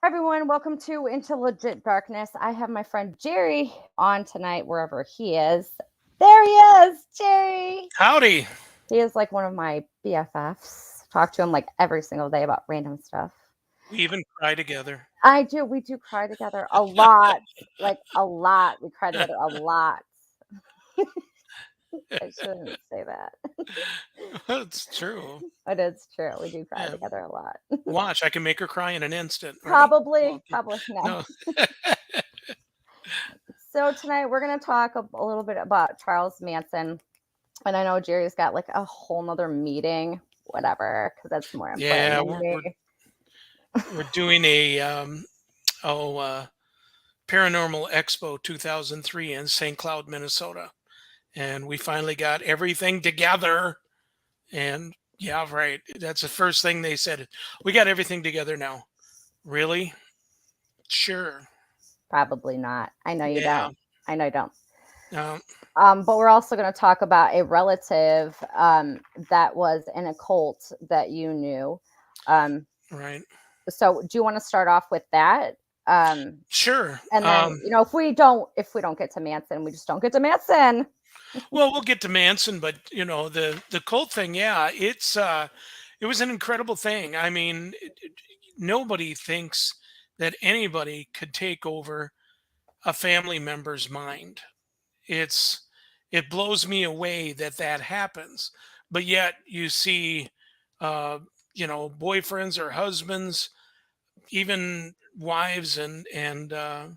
Everyone, welcome to Into Legit Darkness. I have my friend Jerry on tonight, wherever he is. There he is, Jerry. Howdy. He is like one of my BFFs. Talk to him like every single day about random stuff. We even cry together. I do. We do cry together a lot, like a lot. We cry together a lot. I shouldn't say that, It's true. but it's true. We do cry Yeah. together a lot. Watch, I can make her cry in an instant. Ready? Probably, Okay. probably no. No. So tonight we're gonna talk a little bit about Charles Manson. And I know Jerry's got like a whole nother meeting, whatever, because that's more important Yeah, than we're me. we're we're doing a Paranormal Expo 2003 in St. Cloud, Minnesota, and we finally got everything together. And yeah, right. That's the first thing they said. We got everything together now. Really? Sure. Probably not. I know you Yeah. don't. I know you don't. Um, But we're also going to talk about a relative that was in a cult that you knew. Um, right. so do you want to start off with that? Um, Sure. and then if we don't get to Manson, we just don't get to Manson. Well, we'll get to Manson, but the cult thing, yeah, it was an incredible thing. I mean, nobody thinks that anybody could take over a family member's mind. It's it blows me away that that happens. But yet you see uh boyfriends or husbands, even wives uh,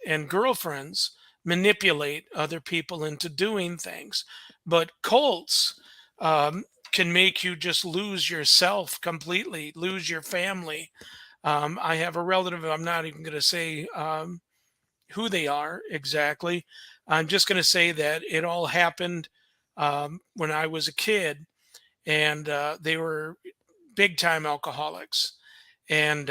and girlfriends manipulate other people into doing things. But cults um, can make you just lose yourself completely, lose your family. I have a relative, I'm not even going to say who they are exactly. I'm just going to say that it all happened when I was a kid, and they were big time alcoholics. And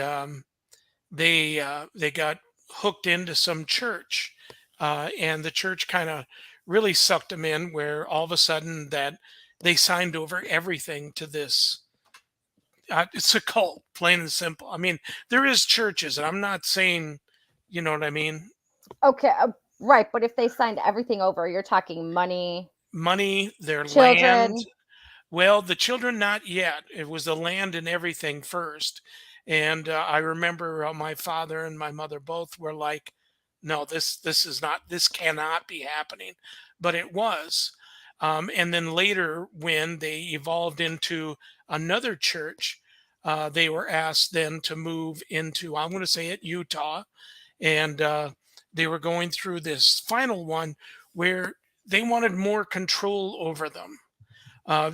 they got hooked into some church, and the church kind of really sucked them in. Where all of a sudden that they signed over everything to this. It's a cult, plain and simple. I mean, there is churches, and I'm not saying, you know what I mean. Okay, right. But if they signed everything over, you're talking money, Money, their land. children. Well, the children not yet. It was the land and everything first. And I remember my father and my mother both were like, "No, this is not. This cannot be happening," but it was. And then later, when they evolved into another church, they were asked then to move into, I'm going to say it, Utah, and they were going through this final one where they wanted more control over them.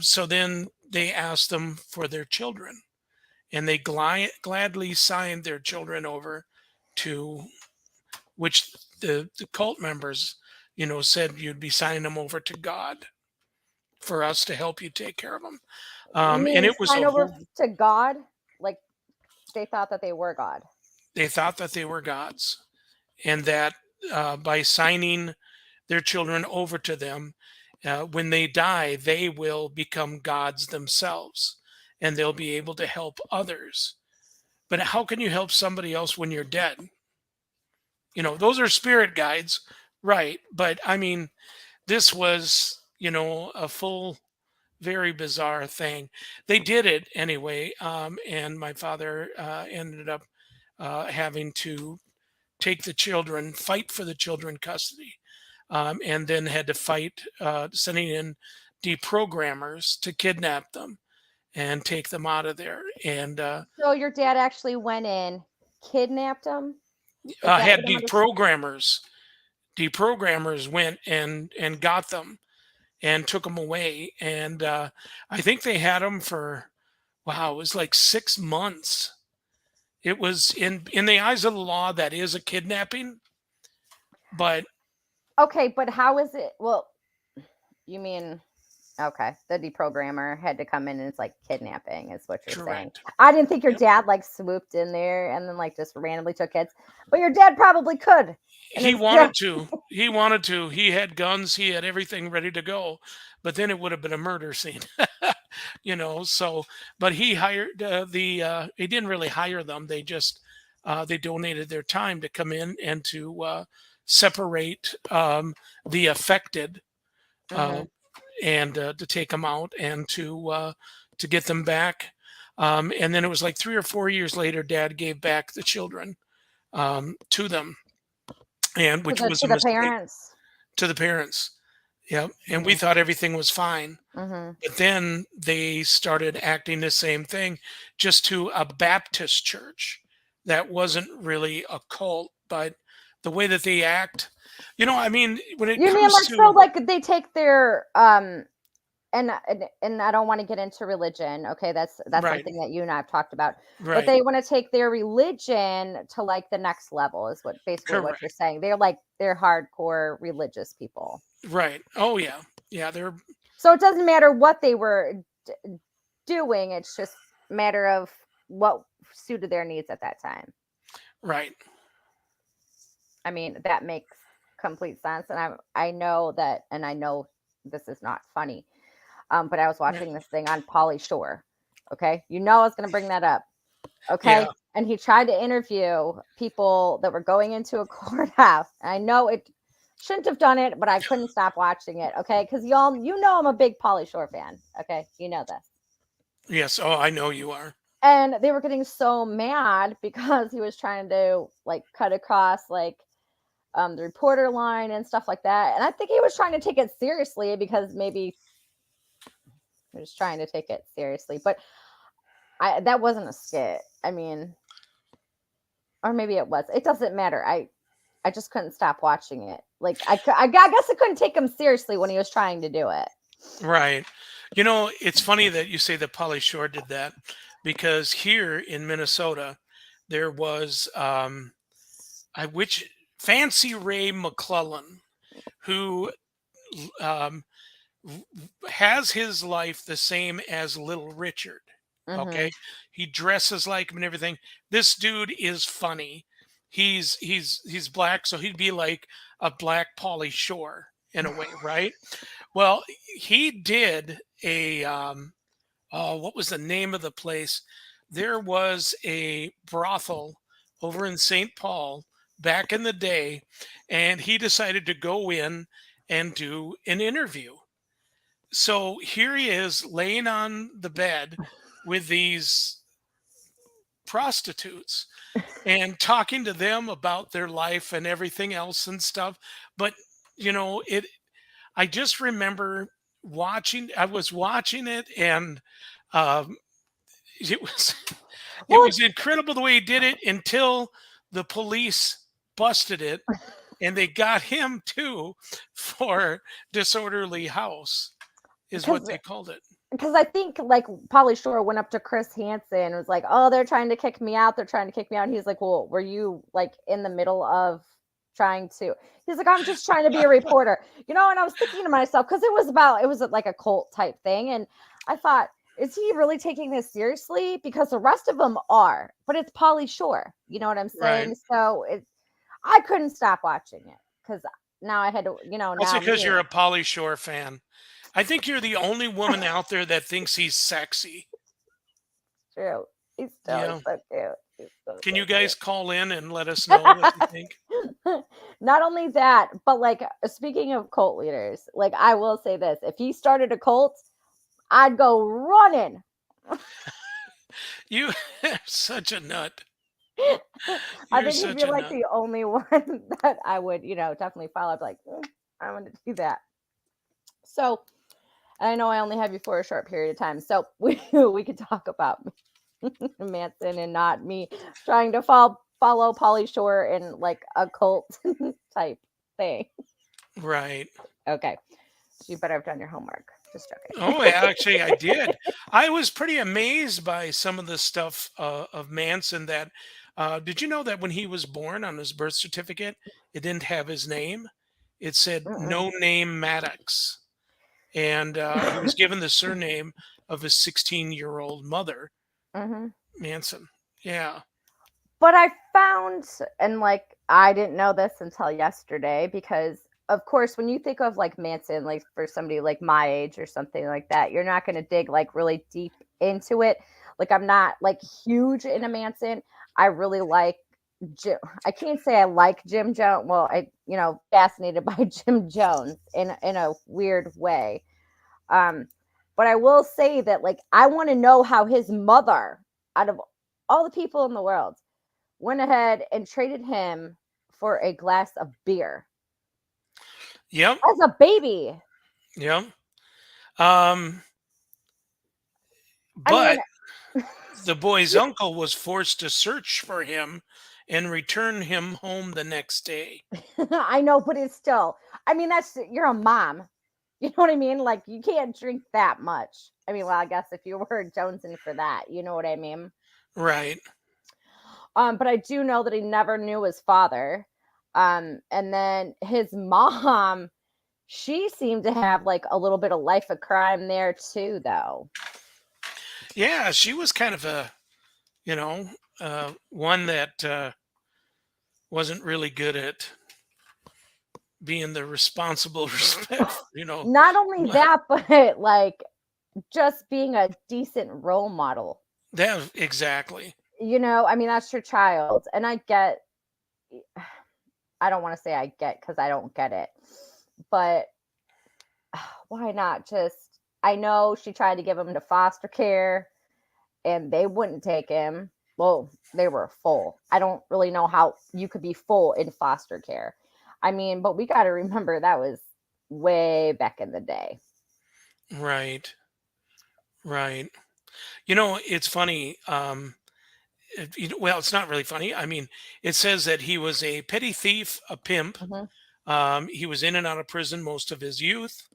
So then they asked them for their children, and they gladly signed their children over to which the cult members, said you'd be signing them over to God for us to help you take care of them. You And mean it was sign a over whole. to God? Like they thought that they were God. They thought that they were gods, and that by signing their children over to them, when they die, they will become gods themselves, and they'll be able to help others. But how can you help somebody else when you're dead? Those are spirit guides, right? But I mean, this was, a full, very bizarre thing. They did it anyway, and my father ended up having to take the children, fight for the children custody, and then had to fight sending in deprogrammers to kidnap them and take them out of there. And So your dad actually went in, kidnapped them. Is that had what I'm understanding? deprogrammers went and got them and took them away. And I think they had them for, wow, it was like 6 months. It was in the eyes of the law, that is a kidnapping, but Okay, but how is it? Well, you mean okay, the deprogrammer had to come in and it's like kidnapping is what you're saying. correct. I didn't think your Yep. dad like swooped in there and then like just randomly took kids, but your dad probably could. And He it's yeah, wanted to. He wanted to. He had guns. He had everything ready to go. But then it would have been a murder scene. So, but he hired he didn't really hire them. They just they donated their time to come in and to separate the affected, uh, Mhm. and to take them out and to get them back. And then it was like 3 or 4 years later, Dad gave back the children to them, and To which the was to a the mistake parents. to the parents. Yep, and we Mhm. thought everything was fine. Mhm. But then they started acting the same thing, just to a Baptist church that wasn't really a cult, but the way that they act, I mean, when it You mean comes like so to like they take their and I don't want to get into religion. Okay, that's right, something that you and I've talked about. But right, they want to take their religion to like the next level is what basically what you're correct, saying. They're hardcore religious people. right. Oh yeah, yeah, they're So it doesn't matter what they were doing, it's just matter of what suited their needs at that time. right. I mean, that makes complete sense and I know that and I know this is not funny. But I was Right. watching this thing on Polly Shore. Okay. You know I was gonna bring that up. Yeah, Okay. And he tried to interview people that were going into a courthouse. And I know it shouldn't have done it, but I couldn't stop watching it. Okay. Because y'all, I'm a big Polly Shore fan. Okay. You know this. yes. Oh, I know you are. And they were getting so mad because he was trying to like cut across like the reporter line and stuff like that. And I think he was trying to take it seriously because maybe he was trying to take it seriously. But I that wasn't a skit. I mean, or maybe it was. It doesn't matter. I just couldn't stop watching it. Like I guess I couldn't take him seriously when he was trying to do it. Right. It's funny that you say that Polly Shore did that, because here in Minnesota, there was I which Fancy Ray McClellan, who um, has his life the same as Little Richard. Mhm. Okay, he dresses like him and everything. This dude is funny. He's black, so he'd be like a black Pauly Shore in a way, right? Well, he did a oh, what was the name of the place? There was a brothel over in St. Paul back in the day, and he decided to go in and do an interview. So here he is laying on the bed with these prostitutes and talking to them about their life and everything else and stuff. But it I just remember I was watching it, and um, it was it Well, was incredible the way he did it until the police busted it, and they got him too for disorderly house is what because they called it. I think like Polly Shore went up to Chris Hansen and was like, "Oh, they're trying to kick me out. They're trying to kick me out." And he's like, "Well, were you like in the middle of trying to?" He's like, "I'm just trying to be a reporter." And I was thinking to myself because it was like a cult type thing, and I thought, is he really taking this seriously? Because the rest of them are, but it's Polly Shore. You know what I'm Right. saying? So I couldn't stop watching it because now I had to, Also now because me. you're a Polly Shore fan. I think you're the only woman out there that thinks he's sexy. True. He's Yeah. so cute. He's so, Can so you guys call in and let us know what you cute. think? Not only that, but like speaking of cult leaders, like I will say this, if he started a cult, I'd go running. You are such a nut. I You're think he'd such be a like nut. the only one that I would, definitely follow. I'd be like, I want to do that. So I know I only have you for a short period of time. So we could talk about Manson and not me trying to follow Polly Shore in like a cult type thing. Right. Okay. So you better have done your homework. Just joking. Oh, actually, I did. I was pretty amazed by some of the stuff of Manson. Did you know that when he was born on his birth certificate, it didn't have his name? It said Mm-mm. no name Maddox. And he was given the surname of his 16-year-old mother, Hmm. Manson. Yeah. But I found, and like, I didn't know this until yesterday because of course, when you think of like Manson, like for somebody like my age or something like that, you're not going to dig like really deep into it. Like I'm not like huge into Manson. I really like Jim. I can't say I like Jim Jones. Well, fascinated by Jim Jones in a weird way. Um, but I will say that like I want to know how his mother, out of all the people in the world, went ahead and traded him for a glass of beer Yep. as a baby. Yep. Um, I mean, but the boy's uncle was forced to search for him and return him home the next day. I know, but it's still. I mean, that's you're a mom. You know what I mean? Like you can't drink that much. I mean, well, I guess if you were jonesing for that, you know what I mean. Right. But I do know that he never knew his father. And then his mom, she seemed to have like a little bit of life of crime there too, though. Yeah, she was kind of a, you know, one that wasn't really good at being the responsible, respect, Not only but that, but like just being a decent role model. that exactly. I mean, that's your child. And I don't want to say I get because I don't get it, but why not just, I know she tried to give him to foster care and they wouldn't take him. Well, they were full. I don't really know how you could be full in foster care. I mean, but we got to remember that was way back in the day. Right. Right. It's funny. Well, it's not really funny. I mean, it says that he was a petty thief, a pimp. Hmm. He was in and out of prison most of his youth,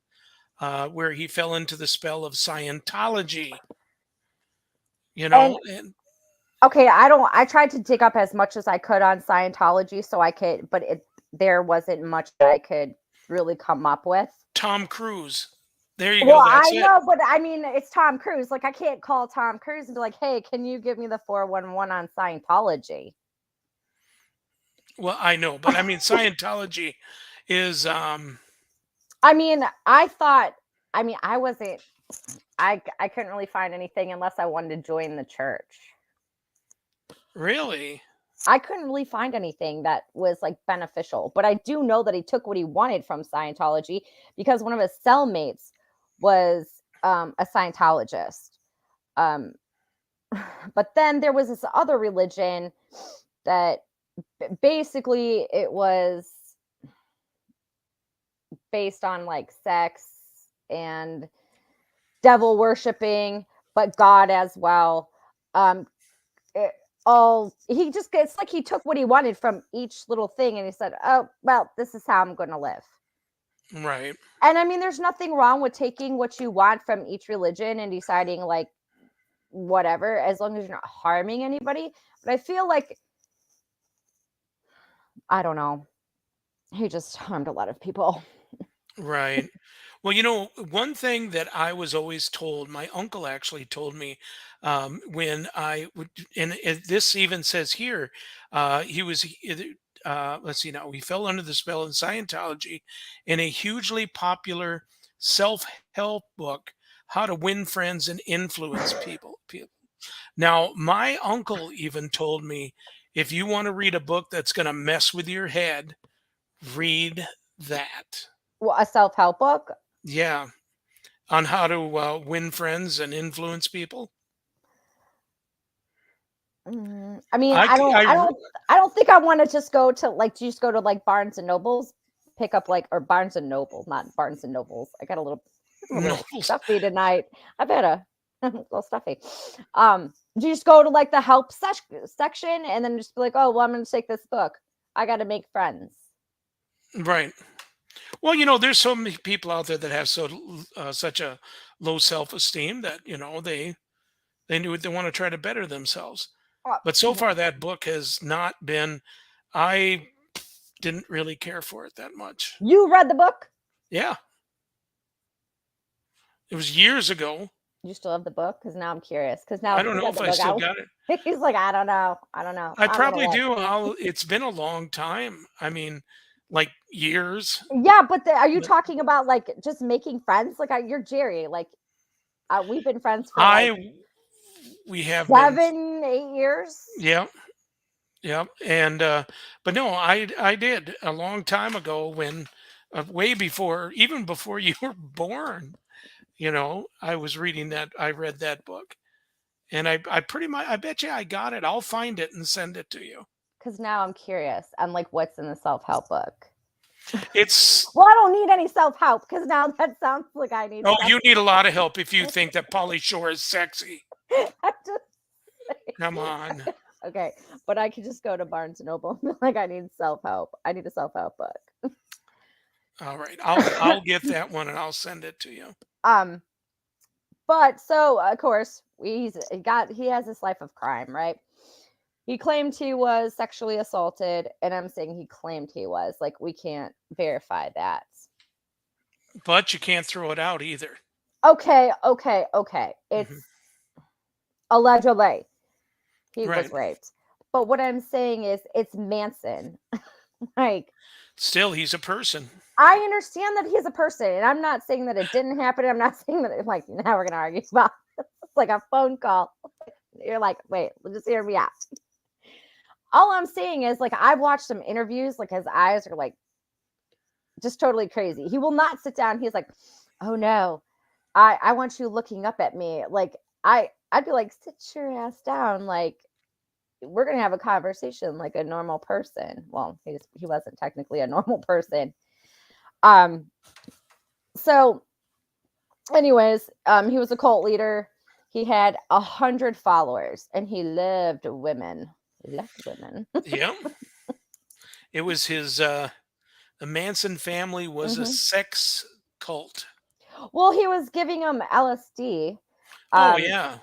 where he fell into the spell of Scientology. And And okay, I tried to dig up as much as I could on Scientology so I could, but there wasn't much that I could really come up with. Tom Cruise. There you go. Well, I That's it. know, but I mean, it's Tom Cruise. Like, I can't call Tom Cruise and be like, "Hey, can you give me the 411 on Scientology?" Well, I know, but I mean, Scientology is I mean, I thought, I mean, I wasn't, I couldn't really find anything unless I wanted to join the church. really I couldn't really find anything that was like beneficial, but I do know that he took what he wanted from Scientology because one of his cellmates was a Scientologist. Um, but then there was this other religion that basically it was based on like sex and devil worshiping, but God as well. Um, it, he just it's like he took what he wanted from each little thing and he said, "Oh, well, this is how I'm going to live." right. And I mean, there's nothing wrong with taking what you want from each religion and deciding like whatever, as long as you're not harming anybody. But I feel like I don't know. He just harmed a lot of people. Right. Well, one thing that I was always told, my uncle actually told me when I would, and this even says here, he was, let's see now, he fell under the spell of Scientology in a hugely popular self help book, How to Win Friends and Influence People. Now, my uncle even told me if you want to read a book that's going to mess with your head, read that. Well, a self-help book. Yeah, on how to win friends and influence people. I mean, I, c- I re- I don't think I want to just go to like just go to like Barnes and Nobles, pick up like or Barnes and Noble, not Barnes and Nobles. I got a little bit novels. stuffy tonight. I've had a little stuffy. Do you just go to like the help section and then just be like, oh, well, I'm going to take this book. I got to make friends. Right. Well, there's so many people out there that have such a low self-esteem that they want to try to better themselves. Oh, But so far, that book has not been. I didn't really care for it that much. you read the book? Yeah, it was years ago. You still have the book? Because now I'm curious. Because now I if don't you know got if the I book still out, got it. he's like, I don't know. I don't know. I I'm gonna probably look. do. It's been a long time. I mean, like years. Yeah, but are you But talking about like just making friends? Like you're Jerry. Like we've been friends for like I we have been, 7, 8 years. yeah, yeah, and but no, I did a long time ago when, way before, even before you were born. I was reading that. I read that book, and I pretty much, I bet you I got it. I'll find it and send it to you. Because now I'm curious. I'm like, what's in the self help book? It's Well, I don't need any self help because now that sounds like I need Oh, self. you need a lot of help if you think that Pauly Shore is sexy. I'm just Come on. okay, but I could just go to Barnes and Noble and be like, I need self help. I need a self help book. All right, I'll get that one and I'll send it to you. um, but so of course he has this life of crime, right? He claimed he was sexually assaulted, and I'm saying he claimed he was. Like we can't verify that. But you can't throw it out either. Okay, okay, okay. Hmm. It's allegedly he was Right. raped. But what I'm saying is it's Manson. Like Still, he's a person. I understand that he's a person, and I'm not saying that it didn't happen. I'm not saying that like now we're gonna argue about it's like a phone call. You're like, wait, just hear me out. All I'm saying is like I've watched some interviews, like his eyes are like just totally crazy. He will not sit down. He's like, oh no, I want you looking up at me. Like I'd be like, sit your ass down. Like we're gonna have a conversation like a normal person. Well, he wasn't technically a normal person. Um, so anyways, he was a cult leader. He had 100 followers, and he loved women. He loved women. Yeah. It was his the Manson family was a Hmm. sex cult. Well, he was giving him LSD, Oh um, yeah.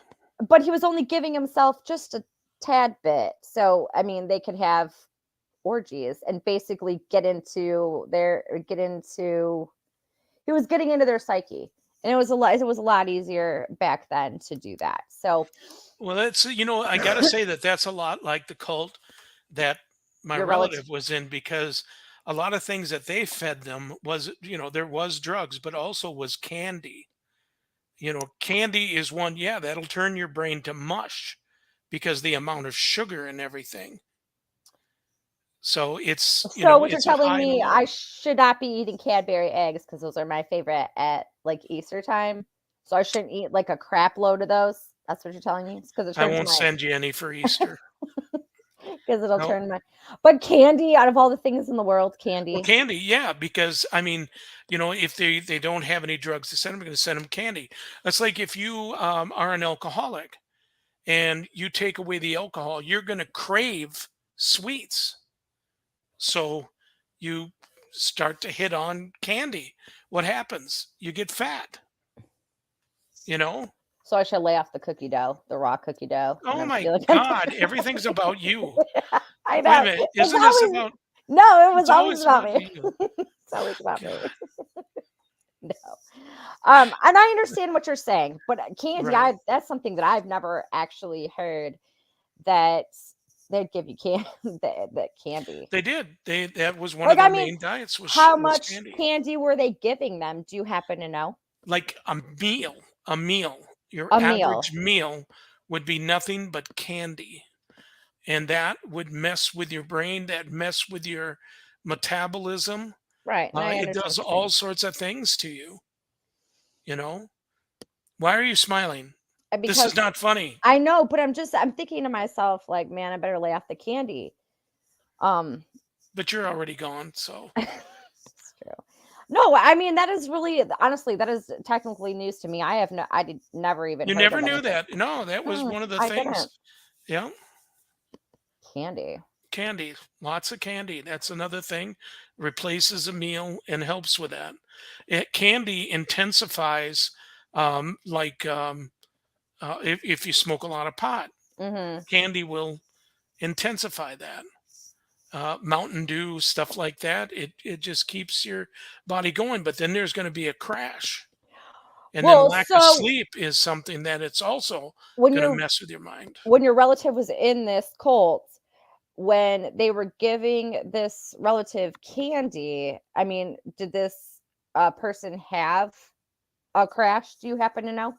but he was only giving himself just a tad bit. So, I mean, they could have orgies and basically get into. He was getting into their psyche, and it was a lot easier back then to do that. So, Well, I got to say that that's a lot like the cult that my your relative. relative was in, because a lot of things that they fed them was, there was drugs, but also was candy. Candy is one, yeah, that'll turn your brain to mush because the amount of sugar and everything. So So what you're it's a telling high me, I low. should not be eating Cadbury eggs because those are my favorite at like Easter time. So I shouldn't eat like a crap load of those. That's what you're telling me? Because it I turns won't my send you any for Easter. because it'll No. turn my but candy out of all the things in the world, Well, candy. candy, yeah, because I mean, if they don't have any drugs to send them, we're going to send them candy. That's like if you are an alcoholic and you take away the alcohol, you're going to crave sweets. So you start to hit on candy. What happens? You get fat, you know? So I should lay off the cookie dough, the raw cookie dough, and Oh then my feel like I'm God, everything's about you. I Wait a know. minute. It's Isn't this always about, no, it was it's always always about about me. you. It's always about me. God. No. And I understand what you're saying, but candy, Right. that's something that I've never actually heard that they'd give you that candy. They did. That was one of Like, I their mean, main diets how was much candy. candy were they giving them? Do you happen to know? Like a meal. Your A average meal, meal would be nothing but candy. And that would mess with your brain, that mess with your metabolism. right? And I It understand does what you're all saying. sorts of things to you, you know? Why are you smiling? This is Because not funny, I know, but I'm thinking to myself, like, man, I better lay off the candy. Um, but you're already gone, so it's true. No, I mean that is really honestly that is technically news to me. I did never even you heard never of knew anything. that. No, that was one of the I things. didn't. Yeah, Candy. candy, lots of candy. That's another thing. Replaces a meal and helps with that. Candy intensifies, like if you smoke a lot of pot, Mhm. candy will intensify that. Mountain Dew, stuff like that. It just keeps your body going. But then there's going to be a crash, and then Well, lack of so sleep is something that it's also when going to your mess with your mind. relative was in this cult, when they were giving this relative candy, I mean, did this person have a crash? Do you happen to know?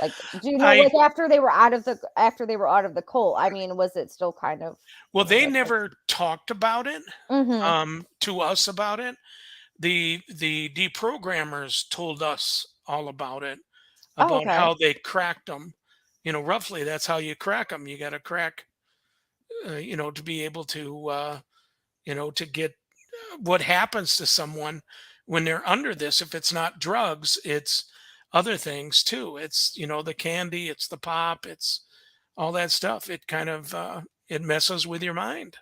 Like, do you know, I like after they were out of the cult? I mean, was it still kind of Well, was they it like? never talked about it Mm-hmm. to us about it. The deprogrammers told us all about it, Oh, about okay. how they cracked them. Roughly that's how you crack them. You got to crack, to be able to, to get what happens to someone when they're under this. If it's not drugs, it's other things too. It's, the candy, it's the pop, it's all that stuff. It kind of, it messes with your mind.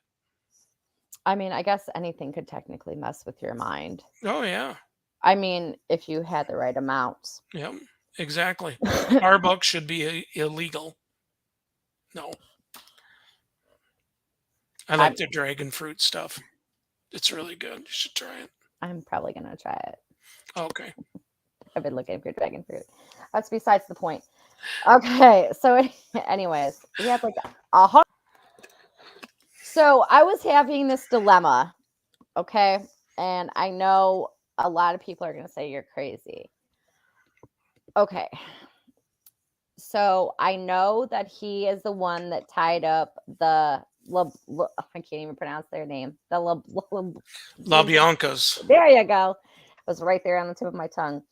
I mean, I guess anything could technically mess with your mind. Oh yeah. I mean, if you had the right amount. Yep, exactly. Starbucks should be illegal. No, I like I'm the dragon fruit stuff. It's really good. You should try it. I'm probably gonna try it. Okay. I've been looking for dragon fruit. That's besides the point. Okay, so anyways, we had like a hundred. So I was having this dilemma, okay, and I know a lot of people are gonna say you're crazy. Okay, so I know that he is the one that tied up the I can't even pronounce their name. LaBianca's. There you go. It was right there on the tip of my tongue.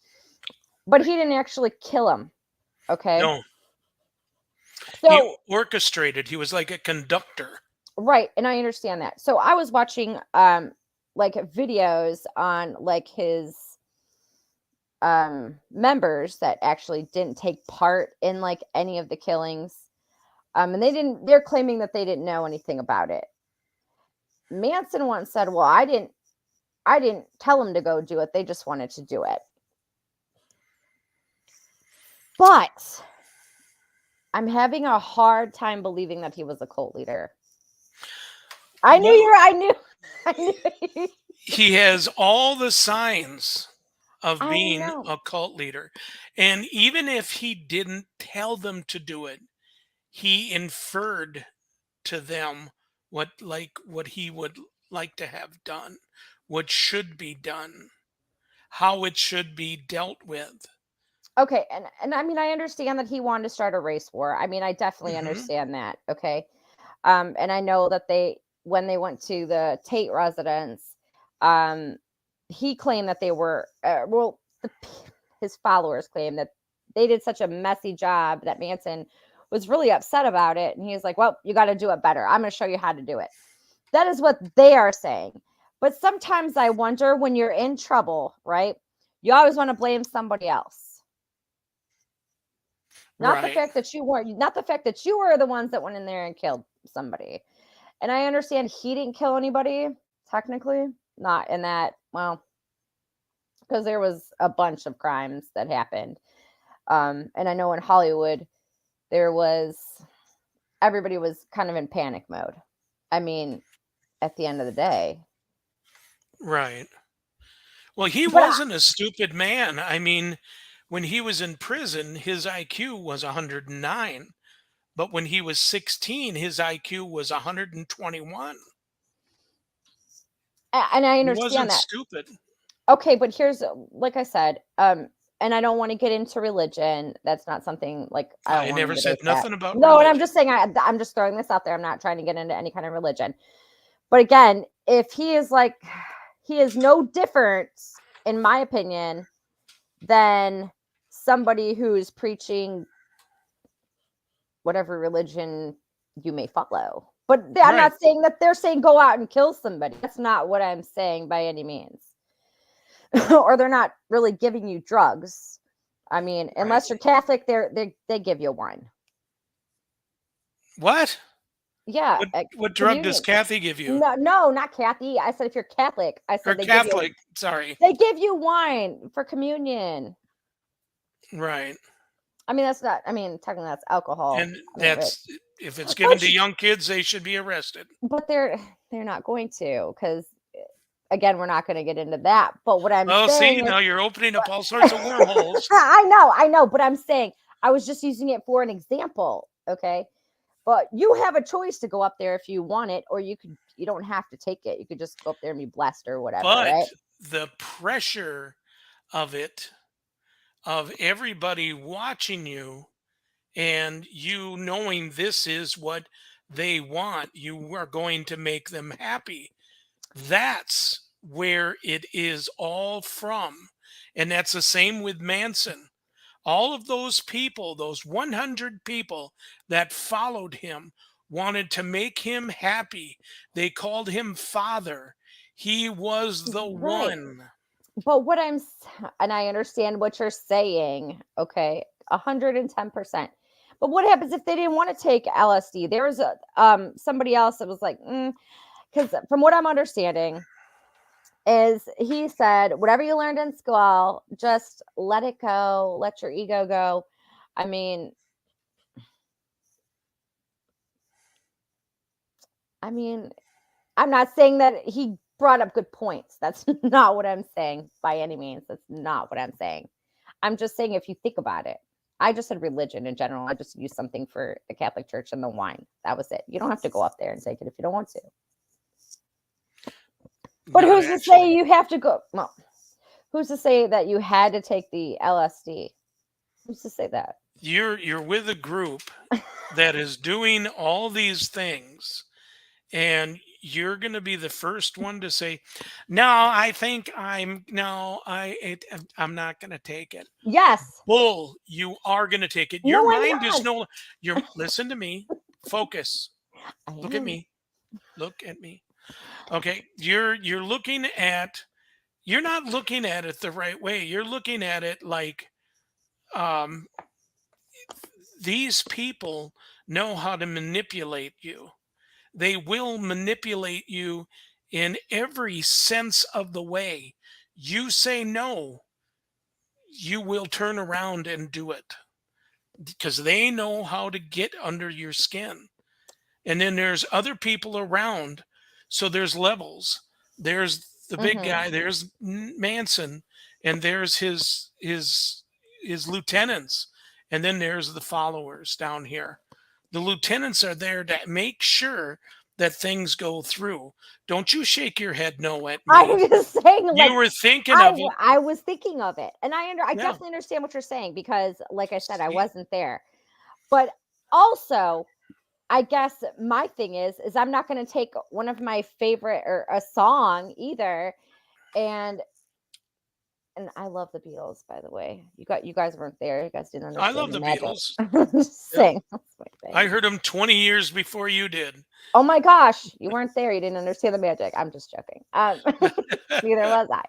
But he didn't actually kill him. Okay. No, he So orchestrated. He was like a conductor. right, and I understand that. So I was watching like videos on like his members that actually didn't take part in like any of the killings. And they're claiming that they didn't know anything about it. Manson once said, "Well, I didn't tell them to go do it. They just wanted to do it." But I'm having a hard time believing that he was a cult leader. I knew Well, you were. I knew. I knew. he has all the signs of I being know. a cult leader. And even if he didn't tell them to do it, he inferred to them what he would like to have done, what should be done, how it should be dealt with. Okay, and I mean, I understand that he wanted to start a race war. I mean, I definitely Hmm. understand that. Okay, and I know that when they went to the Tate residence, um, he claimed that they were his followers claimed that they did such a messy job that Manson was really upset about it, and he was like, "Well, you got to do it better. I'm going to show you how to do it." That is what they are saying. But sometimes I wonder when you're in trouble, right? You always want to blame somebody else. Not the Right. fact that you weren't, not the fact that you were the ones that went in there and killed somebody. And I understand he didn't kill anybody, technically. Not in that, well, because there was a bunch of crimes that happened. And I know in Hollywood, there was, everybody was kind of in panic mode. I mean, at the end of the day. Right. Well, he But wasn't a stupid man. I mean, when he was in prison, his IQ was 109, but when he was 16, his IQ was 121. and I He understand wasn't that. stupid. Okay, but here's like I said, and I don't want to get into religion. That's not something like I don't I want to never get said into that. nothing about No, and I'm religion. just saying I'm just throwing this out there. I'm not trying to get into any kind of religion. But again, if he is like he is no different, in my opinion, than somebody who's preaching whatever religion you may follow. But I'm Right. not saying that they're saying go out and kill somebody. That's not what I'm saying by any means. Or they're not really giving you drugs. I mean, Right. unless you're Catholic, they give you wine. What? Yeah, What drug does communion. Kathy give you? No, no, not Kathy. I said if you're Catholic, I Or said Catholic, sorry. they give you wine for communion. Right. I mean, that's not. I mean, technically that's alcohol. And I mean, that's if it's given but to young kids, they should be arrested. but they're not going to because again, we're not going to get into that. But what I'm Oh, see, saying is, now you're opening up all sorts of wormholes. I know, but I'm saying I was just using it for an example. Okay, But you have a choice to go up there if you want it, or you don't have to take it. You could just go up there and be blessed or whatever, right? But the pressure of it, of everybody watching you and you knowing this is what they want, you are going to make them happy. That's where it is all from. And that's the same with Manson. All of those people, those 100 people that followed him, wanted to make him happy. They called him father. He was the Right. one. But and I understand what you're saying, okay, 110%. But what happens if they didn't want to take LSD? There was a somebody else that was like, because from what I'm understanding, is he said, whatever you learned in school, just let it go, let your ego go. I mean, I mean, I'm not saying that he brought up good points. That's not what I'm saying by any means. That's not what I'm saying. I'm just saying if you think about it. I just said religion in general. I just used something for the Catholic Church and the wine. That was it. You don't have to go up there and take it if you don't want to. But Not who's to say actually. you have to go? Well, who's to say that you had to take the LSD? Who's to say that? You're with a group that is doing all these things, and you're going to be the first one to say, "No, I think I'm no, I'm not going to take it." Yes. Bull, you are going to take it. Your No, I'm mind is not. no your listen to me. Focus. I Look at am. me. Look at me. Okay, you're not looking at it the right way. You're looking at it like um these people know how to manipulate you. They will manipulate you in every sense of the way. You say no, you will turn around and do it because they know how to get under your skin. And then there's other people around. So there's levels. There's the big Hmm. guy, there's Manson, and there's his lieutenants, and then there's the followers down here. The lieutenants are there to make sure that things go through. Don't you shake your head no at me. I'm just saying, You like, were thinking of it. I was thinking of it, and I Yeah. definitely understand what you're saying because, like I said, I See? wasn't there. But also, I guess my thing is I'm not going to take one of my favorite or a song either, and I love the Beatles, by the way. You guys weren't there. You guys didn't I understand love the the magic. Beatles. I'm just Yeah. saying that's my I thing. heard them 20 years before you did. Oh my gosh, you weren't there. You didn't understand the magic. I'm just joking. Neither was I.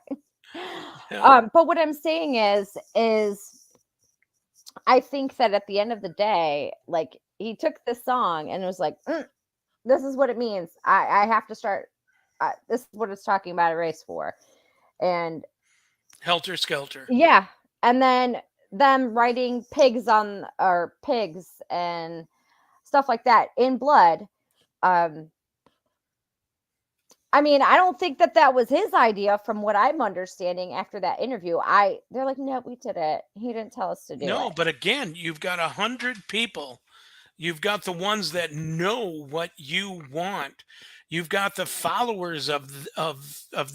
Yeah. But what I'm saying is I think that at the end of the day, like he took this song and was like, "This is what it means. I have to start. This is what it's talking about a race for." And Helter Skelter. yeah, and then them writing pigs on or pigs and stuff like that in blood. Um, I mean, I don't think that that was his idea from what I'm understanding after that interview. They're like, "No, we did it. He didn't tell us to do No, it." but again, you've got 100 people. You've got the ones that know what you want. You've got the followers of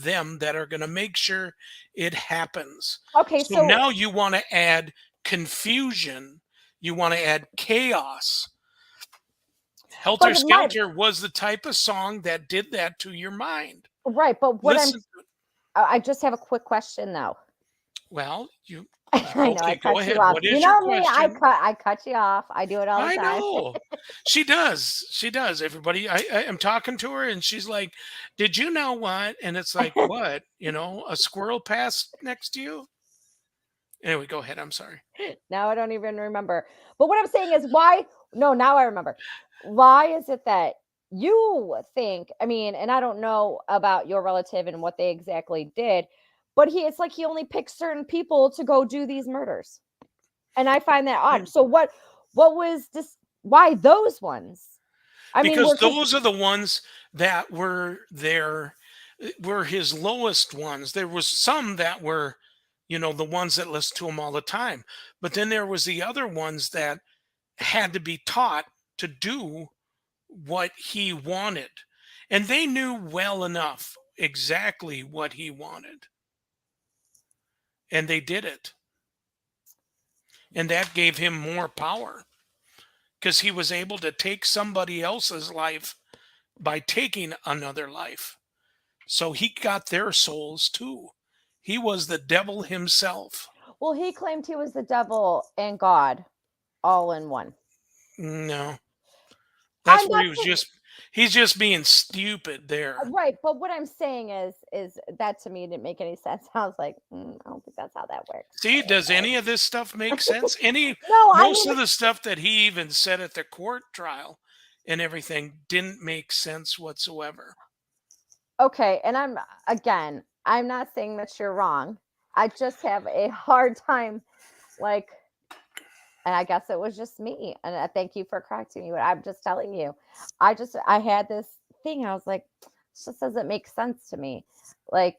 them that are going to make sure it happens. Okay, So so now you want to add confusion. You want to add chaos. but Helter my Skelter was the type of song that did that to your mind. right, but what Listen, I just have a quick question though. well, you I know I okay, go cut you ahead. off. What You is your know me, question? I cut you off. I do it all the I time. know. She does. She does. Everybody, I am talking to her and she's like, "Did you know what?" And it's like, "What? A squirrel passed next to you?" Anyway, go ahead. I'm sorry. Now I don't even remember. But what I'm saying is why no, now I remember. Why is it that you think, I mean, and I don't know about your relative and what they exactly did, but it's like he only picks certain people to go do these murders. And I find that Yeah. odd. So what was this why those ones? I mean, Because we're cuz those are the ones that were there were his lowest ones. There was some that were, the ones that listened to him all the time. But then there was the other ones that had to be taught to do what he wanted. And they knew well enough exactly what he wanted. And they did it. And that gave him more power because he was able to take somebody else's life by taking another life. So he got their souls too. He was the devil himself. Well, he claimed he was the devil and God all in one. No, that's I'm where not saying he's just being stupid there. right, but what I'm saying is that to me didn't make any sense. I was like, I don't think that's how that works. See, does any of this stuff make sense? No, I Most mean, of the stuff that he even said at the court trial and everything didn't make sense whatsoever. okay, and I'm not saying that you're wrong. I just have a hard time, like, and I guess it was just me. And I thank you for correcting me, but I'm just telling you, I had this thing. I was like, this just doesn't make sense to me. Like,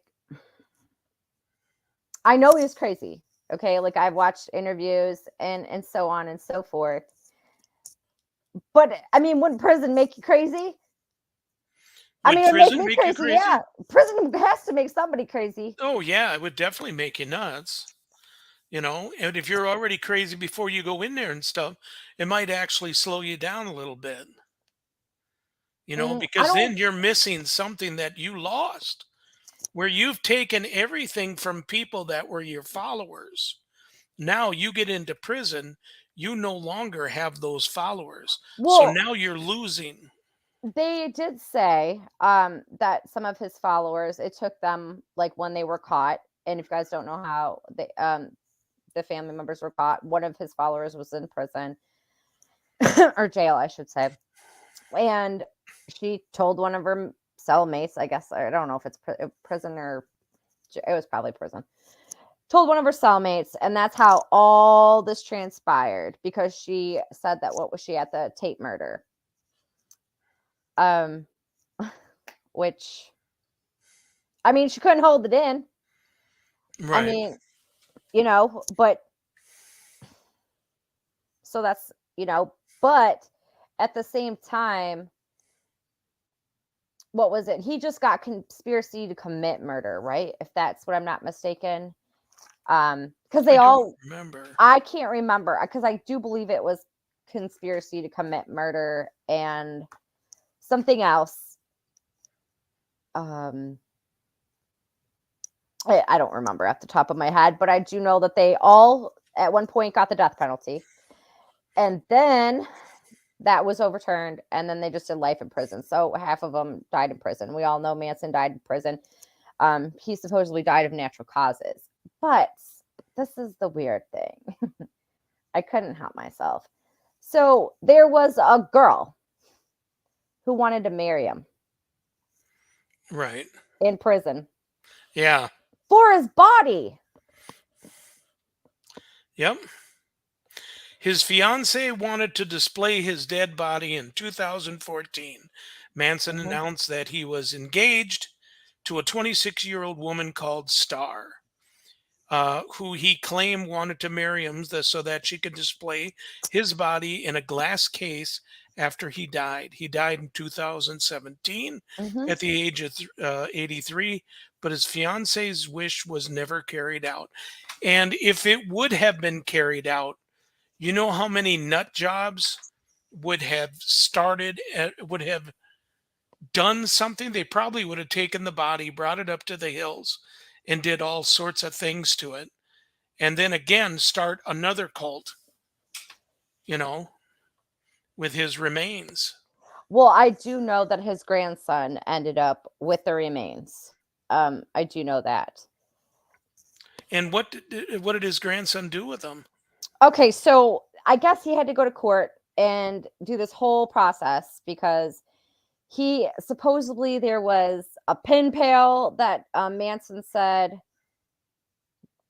I know he's crazy. Okay, like I've watched interviews and so on and so forth. But I mean, wouldn't prison make you crazy? I Would mean, it made prison me make you crazy. crazy? Yeah, prison has to make somebody crazy. Oh yeah, it would definitely make you nuts. And if you're already crazy before you go in there and stuff, it might actually slow you down a little bit, I because don't. then you're missing something that you lost, where you've taken everything from people that were your followers. Now you get into prison, you no longer have those followers. So Well, now you're losing. they did say that some of his followers, it took them like when they were caught. And if you guys don't know how the family members were caught, one of his followers was in prison or jail, I should say, and she told one of her cellmates, I guess I don't know if it's prison or it was probably prison. Told one of her cellmates, and that's how all this transpired because she said that what was she at the Tate murder, um, which I mean she couldn't hold it in. I Right. mean, but so that's but at the same time, what was it? He just got conspiracy to commit murder, right? If that's what I'm not mistaken. Because they I don't all, remember. I can't remember because I do believe it was conspiracy to commit murder and something else. Um, I don't remember at the top of my head, but I do know that they all at one point got the death penalty, and then that was overturned, and then they just did life in prison. So half of them died in prison. We all know Manson died in prison. He supposedly died of natural causes, but this is the weird thing. I couldn't help myself. So there was a girl who wanted to marry him Right. in prison Yeah. for his body. Yep. His fiancee wanted to display his dead body in 2014. Manson Mhm. announced that he was engaged to a 26-year-old woman called Star, who he claimed wanted to marry him so that she could display his body in a glass case after he died. He died in 2017 Mhm. at the age of 83, but his fiance's wish was never carried out. And if it would have been carried out, you know how many nut jobs would have done something? They probably would have taken the body, brought it up to the hills, and did all sorts of things to it. And then again, start another cult, you know, with his remains. Well, I do know that his grandson ended up with the remains. I do know that. And what did his grandson do with them? Okay, so I guess he had to go to court and do this whole process because he supposedly there was a pin pail that Manson said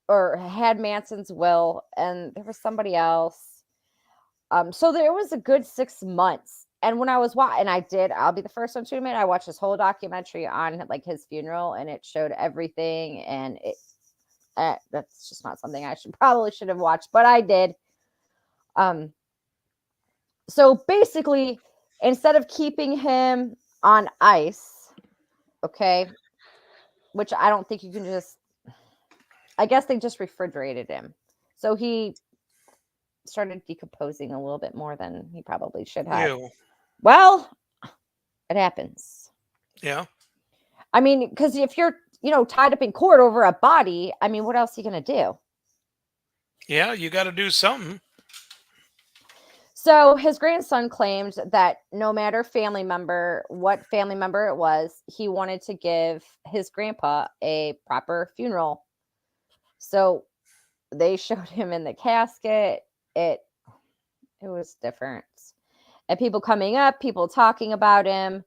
or had Manson's will, and there was somebody else. So there was a good 6 months. And when I was watching, and I'll be the first one to admit, I watched this whole documentary on like his funeral, and it showed everything. And that's just not something I should have watched, but I did. Um, So basically, instead of keeping him on ice, okay, which I don't think you can just, I guess they just refrigerated him. So he started decomposing a little bit more than he probably should have. Ew. Well, it happens. Yeah. I mean, because if you're, tied up in cord over a body, I mean, what else are you going to do? Yeah, you got to do something. So his grandson claimed that no matter what family member it was, he wanted to give his grandpa a proper funeral. So they showed him in the casket. It it was different. And people coming up, people talking about him.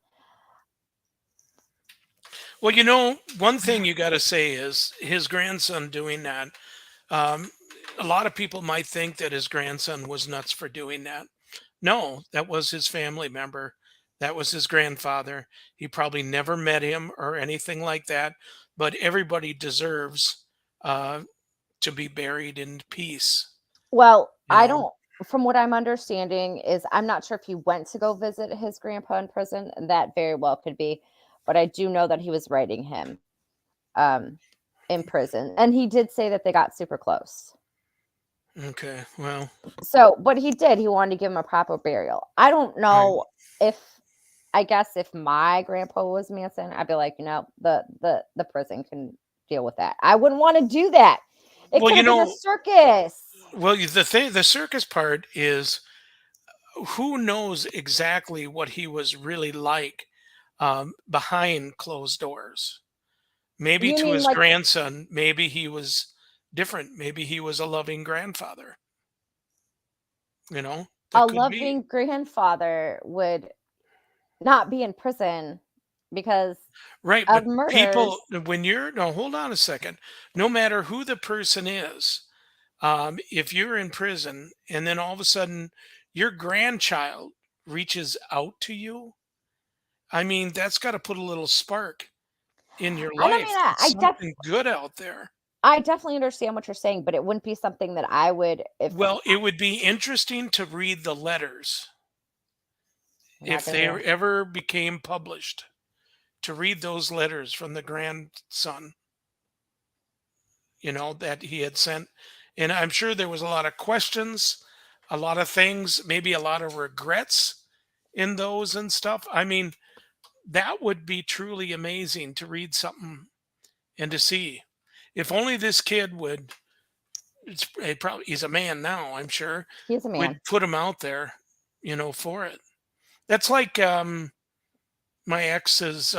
Well, one thing you got to say is his grandson doing that. Um, a lot of people might think that his grandson was nuts for doing that. No, that was his family member. That was his grandfather. He probably never met him or anything like that, but everybody deserves uh, to be buried in peace, Well, you I know? don't from what I'm understanding is I'm not sure if he went to go visit his grandpa in prison, and that very well could be, but I do know that he was writing him um in prison. And he did say that they got super close. Okay, well, So, but he did. He wanted to give him a proper burial. I don't right. know if I guess if my grandpa was Manson, I'd be like, the prison can deal with that. I wouldn't want to do that. It Well, could have been a circus. the circus part is who knows exactly what he was really like behind closed doors. Maybe You to mean his like grandson, maybe he was different. Maybe he was a loving grandfather. a That could be. loving grandfather would not be in prison because Right, of but murders? people, when you're no, hold on a second. No matter who the person is, if you're in prison and then all of a sudden your grandchild reaches out to you, I mean, that's got to put a little spark in your And I mean, life. It's something good out there. I definitely understand what you're saying, but it wouldn't be something that I would if Well, it would be interesting to read the letters I'm not if gonna they do. ever became published, to read those letters from the grandson, that he had sent. And I'm sure there was a lot of questions, a lot of things, maybe a lot of regrets in those and stuff. I mean, that would be truly amazing to read something and to see. If only this kid would, probably he's a man now, I'm sure, He's a would man. put him out there, for it. That's like my ex's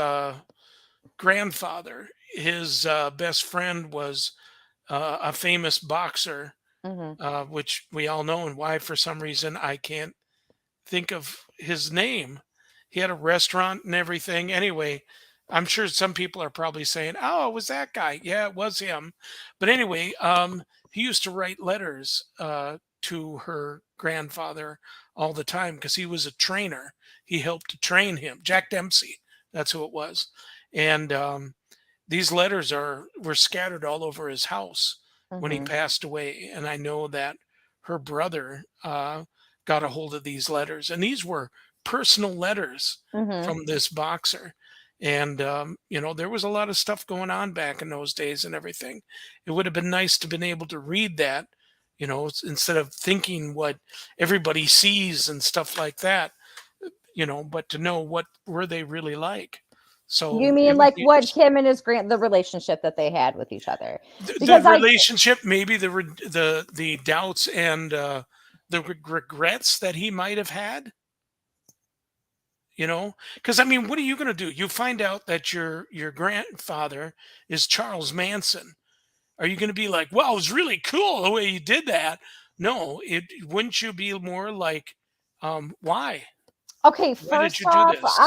grandfather. His best friend was a famous boxer, Mhm. which we all know, and why for some reason I can't think of his name. He had a restaurant and everything. Anyway, I'm sure some people are probably saying, "Oh, it was that guy." Yeah, it was him. But anyway, he used to write letters to her grandfather all the time because he was a trainer. He helped to train him. Jack Dempsey, that's who it was. And these letters were scattered all over his house when he Mhm. passed away. And I know that her brother got a hold of these letters, and these were personal letters Mhm. from this boxer. And there was a lot of stuff going on back in those days and everything. It would have been nice to been able to read that, instead of thinking what everybody sees and stuff like that, but to know what were they really like. You So it mean would like be what him and his the relationship that they had with each other? the Because I relationship, maybe the doubts and the regrets that he might have had. Because I mean, what are you going to do? You find out that your grandfather is Charles Manson. Are you going to be like, "Wow, it was really cool the way you did that"? No, it wouldn't. You be more like, why? okay, Why did you first do off, this?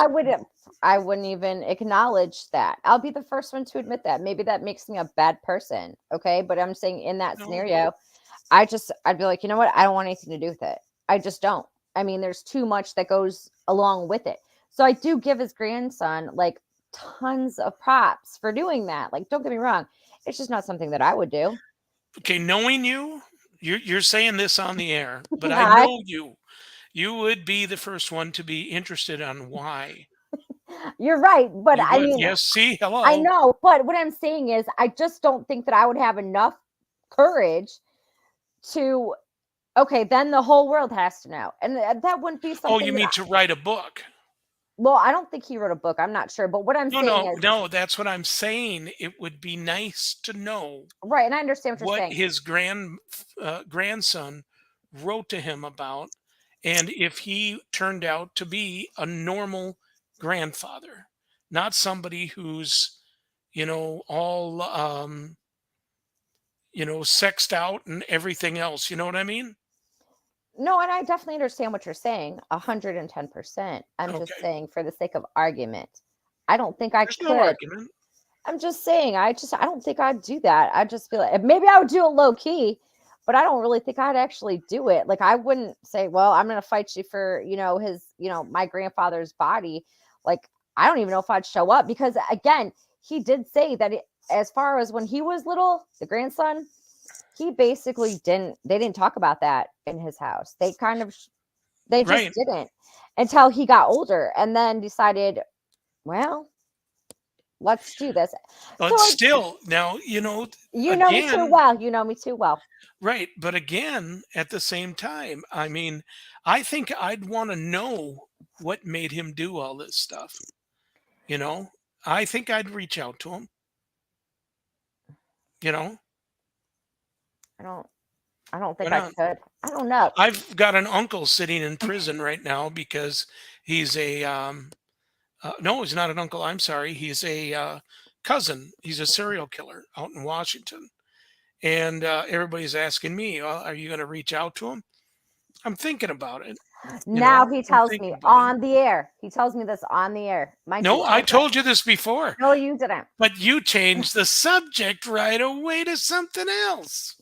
I wouldn't even acknowledge that. I'll be the first one to admit that. Maybe that makes me a bad person, okay? But I'm saying in that No. scenario, I'd be like, "You know what? I don't want anything to do with it." I just don't. I mean, there's too much that goes along with it. So I do give his grandson like tons of props for doing that. Like, don't get me wrong. It's just not something that I would do. Okay, knowing you, you're saying this on the air, but Yeah, I know you. You would be the first one to be interested on why. You're right, but You I would. mean, Yes, see? I Hello. know, but what I'm saying is I just don't think that I would have enough courage to okay, then the whole world has to know. And that wouldn't be Oh, something you that mean to write a book? well, I don't think he wrote a book. I'm not sure, but what I'm No, saying no, is no, that's what I'm saying. It would be nice to know right, and I understand what you're what saying. his grandson wrote to him about, and if he turned out to be a normal grandfather, not somebody who's, all, sexed out and everything else. You know what I mean? No, and I definitely understand what you're saying, 110%. I'm just Okay. saying for the sake of argument, I don't think I There's no could. argument. I'm just saying, I don't think I'd do that. I just feel like maybe I would do it low key, but I don't really think I'd actually do it. Like I wouldn't say, "Well, I'm going to fight you for, my grandfather's body." Like I don't even know if I'd show up because again, he did say that as far as when he was little, the grandson, he basically didn't they didn't talk about that in his house. They kind of they just Right. didn't until he got older and then decided, "Well, let's do this." But So still, now, you know me too again, well. You know me too well. right. But again, at the same time, I mean, I think I'd want to know what made him do all this stuff. You know, I think I'd reach out to him, you know, I don't I don't why think I not? could. I don't know. I've got an uncle sitting in prison right now because he's no, he's not an uncle. I'm sorry. He's a cousin. He's a serial killer out in Washington. And everybody's asking me, well, are you going to reach out to him? I'm thinking about it. Now he I'm tells thinking me about it. on the air. He tells me this on the air. Mind you, No, like I I said, told you this before, no, you didn't. but you changed the subject right away to something else.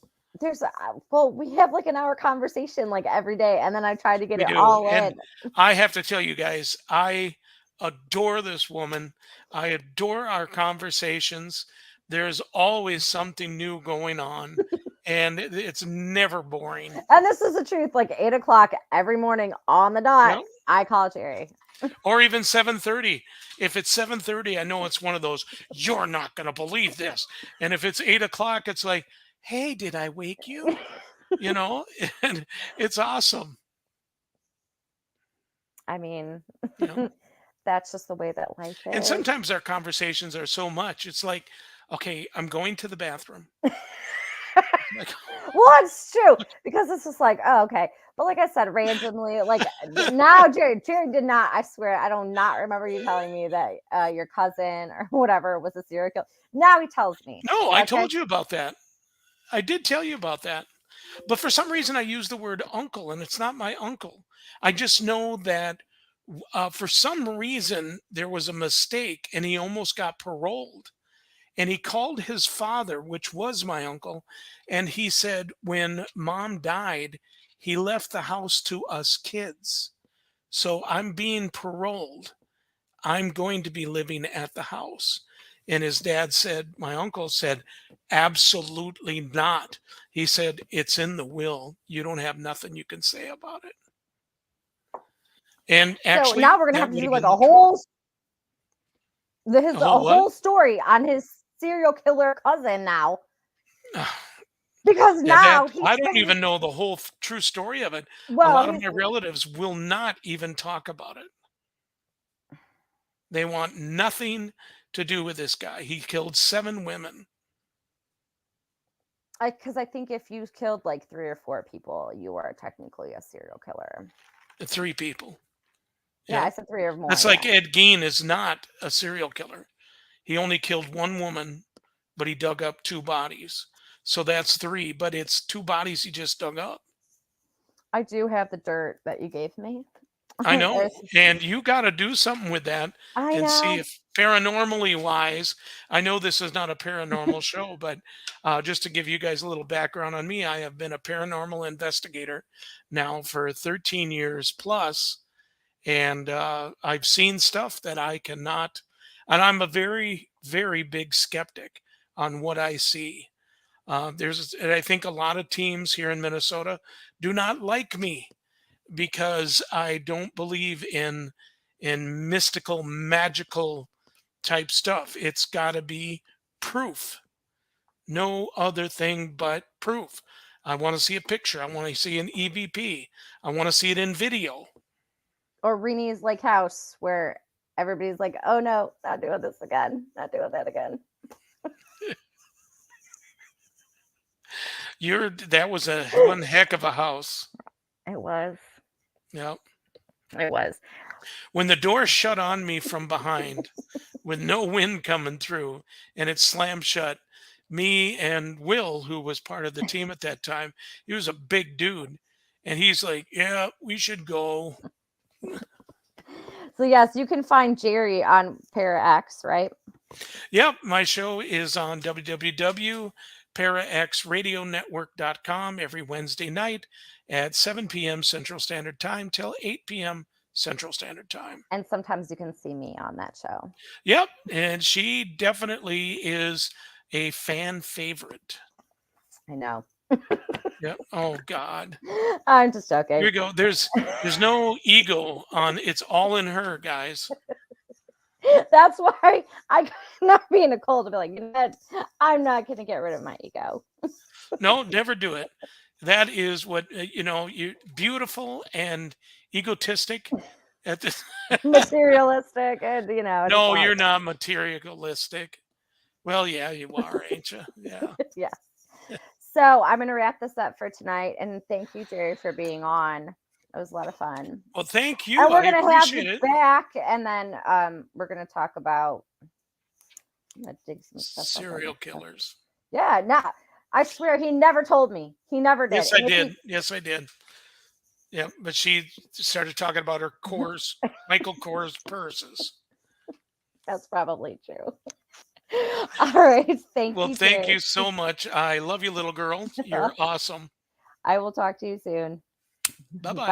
Well, we have like an hour conversation like every day, and then I try to get We it do. all And in. I have to tell you guys, I adore this woman. I adore our conversations. There's always something new going on, and it's never boring. And this is the truth. Like 8 o'clock every morning on the dot, Yeah. I call Jerry. Or even 7:30. If it's 7:30, I know it's one of those, you're not going to believe this. And if it's 8 o'clock, it's like, hey, did I wake you? You know, and it's awesome. I mean, You know, that's just the way that life and is. sometimes our conversations are so much. It's like, okay, I'm going to the bathroom. Like, Well, it's true because it's just like, oh, okay. But like I said, randomly, like now, Jerry did not. I swear, I do not remember you telling me that your cousin or whatever was a serial killer. Now he tells me. no, I Okay, told you about that. I did tell you about that. But for some reason, I use the word uncle, and it's not my uncle. I just know that for some reason there was a mistake, and he almost got paroled. And he called his father, which was my uncle, and he said when mom died, he left the house to us kids. So I'm being paroled. I'm going to be living at the house. And his dad said, my uncle said, absolutely not. He said, it's in the will. You don't have nothing you can say about it. And so now actually, we're gonna that have to would do have like been true. his A a whole what? whole story on his serial killer cousin now because Yeah, that now he's I don't saying, even know the whole true story of it. A well, lot of he's my relatives will not even talk about it. They want nothing to do with this guy. He killed 7 women, because I think if you killed like 3 or 4 people, you are technically a serial killer. 3 people. Yeah, I Yeah. said three or more. That's Yeah. like Ed Gein is not a serial killer. He only killed 1 woman, but he dug up 2 bodies. So that's 3, but it's 2 bodies he just dug up. I do have the dirt that you gave me. I know, There's and you gotta do something with that I and see know. if paranormally wise. I know this is not a paranormal show, but, just to give you guys a little background on me, I have been a paranormal investigator now for 13 years plus, and, I've seen stuff that I cannot and I'm a very, very big skeptic on what I see. And I think a lot of teams here in Minnesota do not like me because I don't believe in mystical, magical type stuff. It's got to be proof. No other thing but proof. I want to see a picture. I want to see an EVP. I want to see it in video. Or Reenie's Lake House, where everybody's like, "Oh no, not doing this again, not doing that again." That was a one heck of a house. It was. Yeah. It was. When the door shut on me from behind with no wind coming through and it slammed shut, me and Will, who was part of the team at that time, he was a big dude. And he's like, "Yeah, we should go." So yes, you can find Jerry on Para X, right? Yep, my show is on www.paraxradionetwork.com every Wednesday night at 7 p.m. Central Standard Time till 8 p.m. Central Standard Time. And sometimes you can see me on that show. Yep, and she definitely is a fan favorite. I know. Yep. Oh God. I'm just Here joking. you go. There's no ego on it's all in her, guys. That's why I not being a cold to be like, you know what? I'm not going to get rid of my ego. No, never do it. That is what you beautiful and egotistic at the Materialistic, and just No, all you're not materialistic. Well, yeah, you are, ain't you? Yeah. yeah. So I'm going to wrap this up for tonight, and thank you, Jerry, for being on. It was a lot of fun. Well, thank And you. we're I gonna have you appreciate it. back, and then we're gonna talk about dig some stuff up on Serial this stuff. killers. Yeah, no, I swear he never told me. He never did. Yes, I And if did. Yes, I did. Yeah, but she started talking about her Kors, Michael Kors purses. that's probably true. All right, thank Well, you, thank Jerry. you so much. I love you, little girl. You're awesome. I will talk to you soon. Bye bye. Bye.